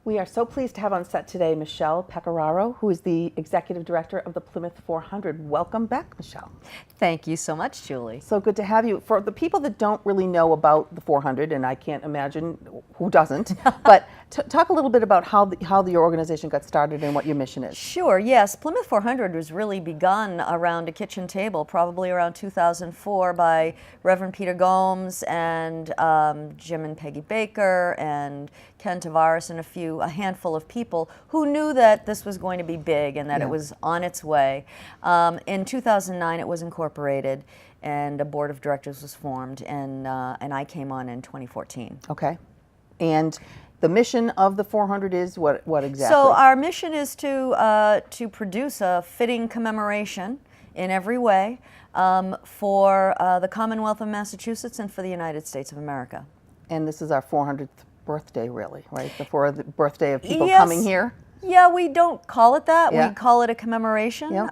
We are so pleased to have on set today Michele Pecoraro, who is the Executive Director of the Plymouth 400. Welcome back, Michele. Thank you so much, Julie. So good to have you. For the people that don't really know about the 400, and I can't imagine who doesn't, but talk a little bit about how your organization got started and what your mission is. Sure, yes. Plymouth 400 was really begun around a kitchen table, probably around 2004 by Reverend Peter Gomes and Jim and Peggy Baker and Ken Tavares and a handful of people who knew that this was going to be big and that it was on its way. In 2009, it was incorporated, and a board of directors was formed, and I came on in 2014. Okay, and the mission of the 400 is what exactly? So our mission is to produce a fitting commemoration in every way for the Commonwealth of Massachusetts and for the United States of America. And this is our 400th birthday, really, right? The 4th birthday of people coming here? Yeah, we don't call it that. Yeah. We call it a commemoration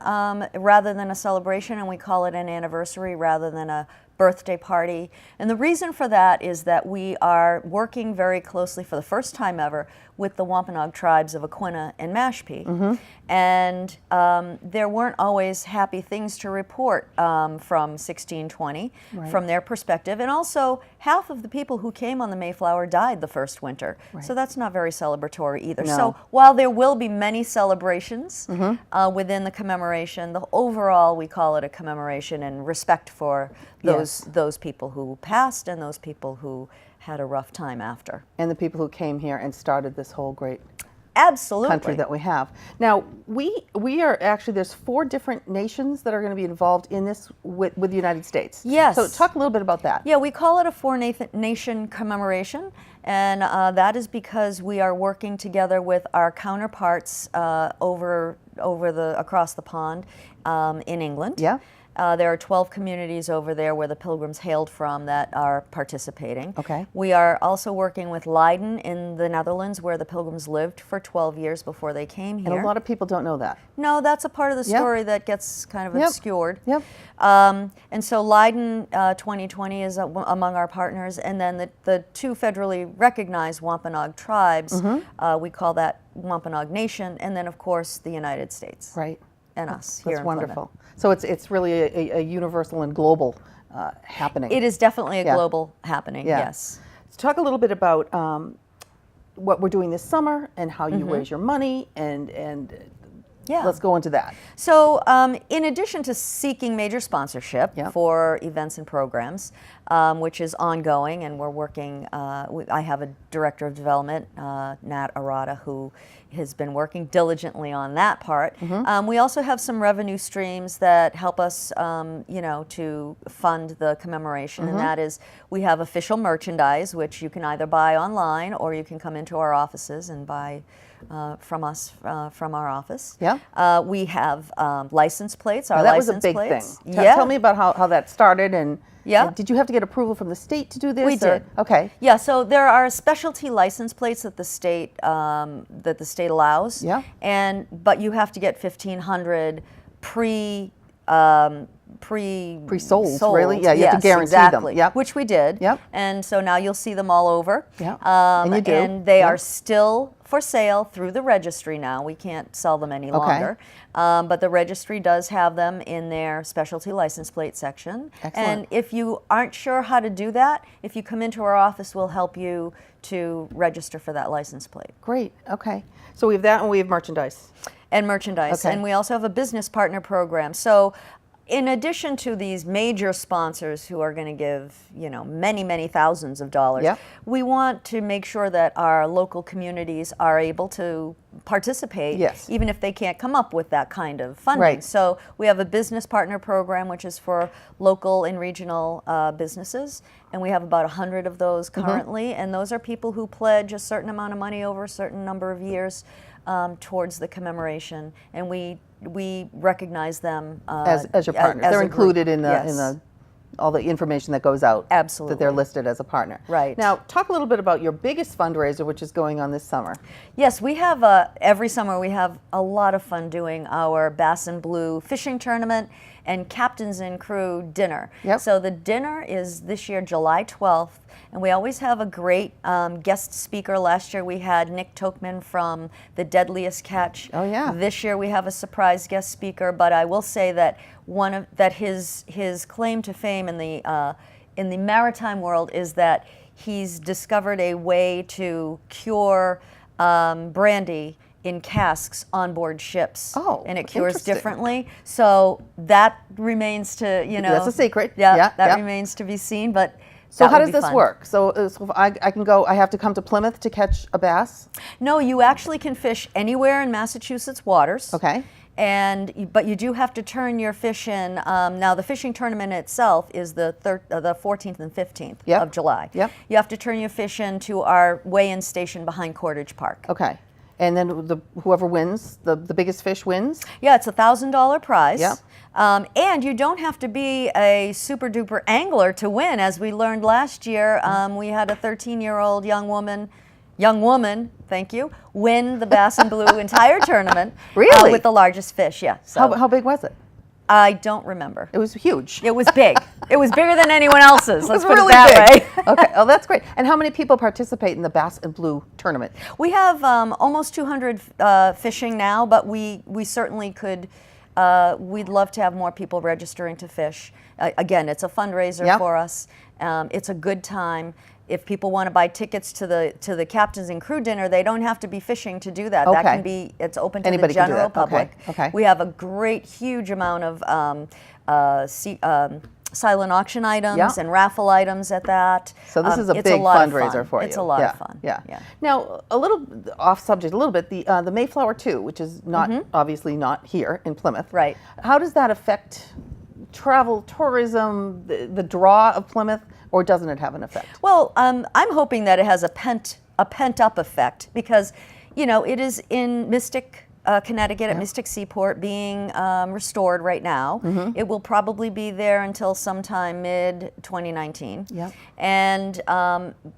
rather than a celebration, and we call it an anniversary rather than a birthday party. And the reason for that is that we are working very closely for the first time ever with the Wampanoag tribes of Aquinnah and Mashpee. And there weren't always happy things to report from 1620 from their perspective. And also, half of the people who came on the Mayflower died the first winter. So that's not very celebratory either. No. So while there will be many celebrations within the commemoration, overall we call it a commemoration in respect for those people who passed and those people who had a rough time after. And the people who came here and started this whole great country that we have. Now, we are actually, there's 4 different nations that are going to be involved in this with the United States. Yes. So talk a little bit about that. Yeah, we call it a 4-nation commemoration, and that is because we are working together with our counterparts across the pond in England. Yeah. There are 12 communities over there where the Pilgrims hailed from that are participating. Okay. We are also working with Leiden in the Netherlands, where the Pilgrims lived for 12 years before they came here. And a lot of people don't know that. No, that's a part of the story that gets kind of obscured. Yep. And so Leiden 2020 is among our partners, and then the 2 federally recognized Wampanoag tribes, we call that Wampanoag Nation, and then of course the United States. Right. And us here in That's wonderful. Plymouth. So it's really a universal and global happening. It is definitely a global happening, yes. So talk a little bit about what we're doing this summer and how you raise your money, and let's go into that. So in addition to seeking major sponsorship for events and programs, which is ongoing, and we're working, I have a director of development, Nat Arata, who has been working diligently on that part. We also have some revenue streams that help us, to fund the commemoration, and that is we have official merchandise, which you can either buy online or you can come into our offices and buy from us, from our office. Yeah. We have license plates, our now, that license was a big plates. thing. Tell me about how that started, and did you have to get approval from the state to do this? We did. Okay. Yeah, so there are specialty license plates that the state allows. Yeah. But you have to get 1,500 pre-sold, really? Yeah, you have to guarantee exactly, them. Yep. Which we did. Yep. And so now you'll see them all over. Yeah. And you do. And they are still for sale through the registry now. We can't sell them any longer. But the registry does have them in their specialty license plate section. Excellent. And if you aren't sure how to do that, if you come into our office, we'll help you to register for that license plate. Great. Okay. So we have that, and we have merchandise. And merchandise. Okay. And we also have a business partner program. So in addition to these major sponsors who are going to give, many, many thousands of dollars, we want to make sure that our local communities are able to participate, even if they can't come up with that kind of funding. Right. So we have a business partner program, which is for local and regional businesses, and we have about 100 of those currently, and those are people who pledge a certain amount of money over a certain number of years towards the commemoration, and we recognize them as your partner. They're included in the all the information that goes out. Absolutely. That they're listed as a partner. Right. Now, talk a little bit about your biggest fundraiser, which is going on this summer. Yes, we have every summer we have a lot of fun doing our Bass and Blue fishing tournament, and captains and crew dinner. Yep. So the dinner is this year July 12th, and we always have a great guest speaker. Last year we had Nick Tokman from The Deadliest Catch. Oh, yeah. This year we have a surprise guest speaker, but I will say that his claim to fame in the maritime world is that he's discovered a way to cure brandy in casks on board ships. Oh, and it cures interesting. differently. So that remains to, That's a secret. Yeah, that yeah. remains to be seen. But So that how would does be this fun. work? So if I can go, I have to come to Plymouth to catch a bass? No, you actually can fish anywhere in Massachusetts waters. Okay. But you do have to turn your fish in. Now, the fishing tournament itself is the 14th and 15th Yep. of July. Yep. You have to turn your fish in to our weigh-in station behind Cordage Park. Okay. And then whoever wins, the biggest fish wins? Yeah, it's a $1,000 prize. Yep. And you don't have to be a super duper angler to win. As we learned last year, we had a 13-year-old young woman, thank you, win the Bass and Blue entire tournament. Really? With the largest fish, yeah. So How big was it? I don't remember. It was huge. It was big. It was bigger than anyone else's. Let's It was put really it that big. way. Okay. Oh, that's great. And how many people participate in the Bass and Blue tournament? We have almost 200 fishing now, but we certainly could. We'd love to have more people registering to fish. Again, it's a fundraiser Yep. for us. It's a good time. If people want to buy tickets to the captains and crew dinner, they don't have to be fishing to do that. Okay. That can be. It's open to Anybody the can do general that. Okay. public. Okay. We have a great, huge amount of silent auction items Yeah. and raffle items at that. So this is a It's big lot of fundraiser fun. for you. It's a lot Yeah, of fun. Yeah. Now, a little off subject, a little bit. The Mayflower 2, which is not obviously not here in Plymouth. Right. How does that affect travel, tourism, the draw of Plymouth, or doesn't it have an effect? Well, I'm hoping that it has a pent up effect because, it is in Mystic, Connecticut, at Mystic Seaport, being restored right now. It will probably be there until sometime mid-2019. Yep. And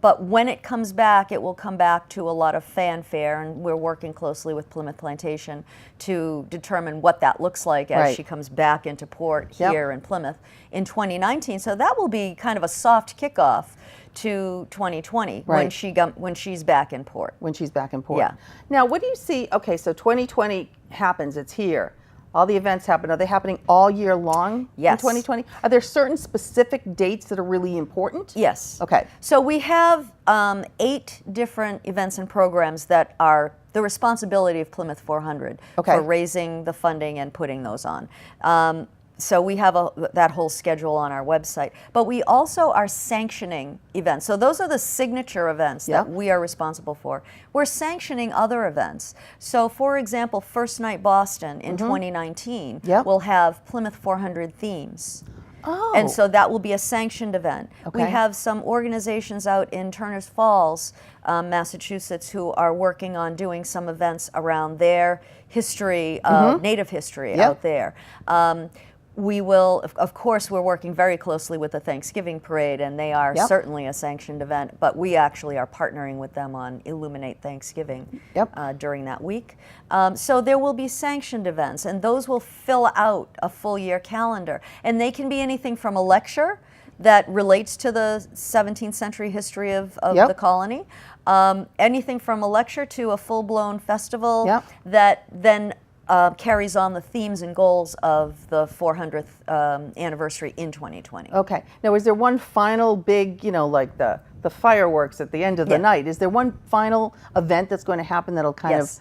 but when it comes back, it will come back to a lot of fanfare, and we're working closely with Plymouth Plantation to determine what that looks like as Right. she comes back into port Yep. here in Plymouth in 2019. So that will be kind of a soft kickoff to 2020 Right. when she's back in port. When she's back in port. Yeah. Now, what do you see? Okay, so 2020 happens. It's here. All the events happen. Are they happening all year long Yes. in 2020? Are there certain specific dates that are really important? Yes. Okay. So we have 8 different events and programs that are the responsibility of Plymouth 400 Okay. for raising the funding and putting those on. So we have that whole schedule on our website. But we also are sanctioning events. So those are the signature events Yep. that we are responsible for. We're sanctioning other events. So for example, First Night Boston in 2019 Yep. will have Plymouth 400 themes. Oh. And so that will be a sanctioned event. We Okay. have some organizations out in Turners Falls, Massachusetts, who are working on doing some events around their history, Native history Yep. out there. We will, of course, we're working very closely with the Thanksgiving Parade, and they are Yep. certainly a sanctioned event, but we actually are partnering with them on Illuminate Thanksgiving Yep. during that week. So there will be sanctioned events, and those will fill out a full year calendar. And they can be anything from a lecture that relates to the 17th century history of Yep. the colony, anything from a lecture to a full-blown festival Yep. that then carries on the themes and goals of the 400th anniversary in 2020. Okay. Now, is there one final big, like the fireworks at the end of the Yeah. night? Is there one final event that's going to happen that'll kind Yes.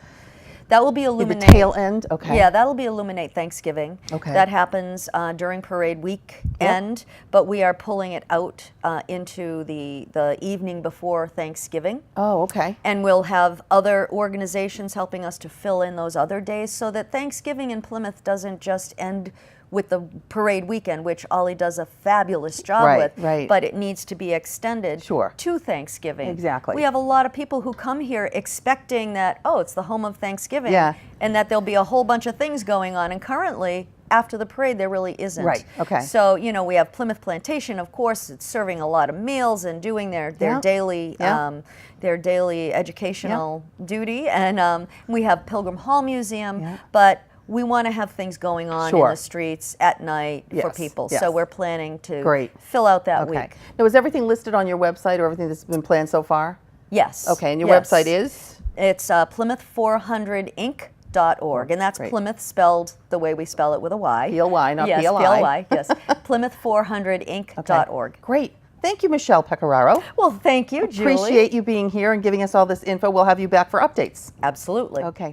That will be of be the Illuminate. tail end? Okay. Yeah, that'll be Illuminate Thanksgiving. Okay. That happens during parade week end, but we are pulling it out into the evening before Thanksgiving. Oh, okay. And we'll have other organizations helping us to fill in those other days so that Thanksgiving in Plymouth doesn't just end with the parade weekend, which Ollie does a fabulous job Right, with, right. but it needs to be extended Sure. to Thanksgiving. Exactly. We have a lot of people who come here expecting that, oh, it's the home of Thanksgiving, Yeah. and that there'll be a whole bunch of things going on, and currently, after the parade, there really isn't. Right, okay. So, we have Plymouth Plantation, of course, it's serving a lot of meals and doing their Yeah. daily Yeah. their daily educational duty, and we have Pilgrim Hall Museum, Yeah. but we want to have things going on in Sure. the streets at night for Yes, people. yes. So we're planning to Great. fill out that Okay. week. Now, is everything listed on your website or everything that's been planned so far? Yes. Okay, and your yes. website is? It's Plymouth400inc.org, and that's Great. Plymouth spelled the way we spell it with a Y. P-L-Y, not yes, P-L-I. P-L-Y, yes. Plymouth400inc.org. Great. Thank you, Michele Pecoraro. Well, thank you, Julie. Appreciate you being here and giving us all this info. We'll have you back for updates. Absolutely. Okay.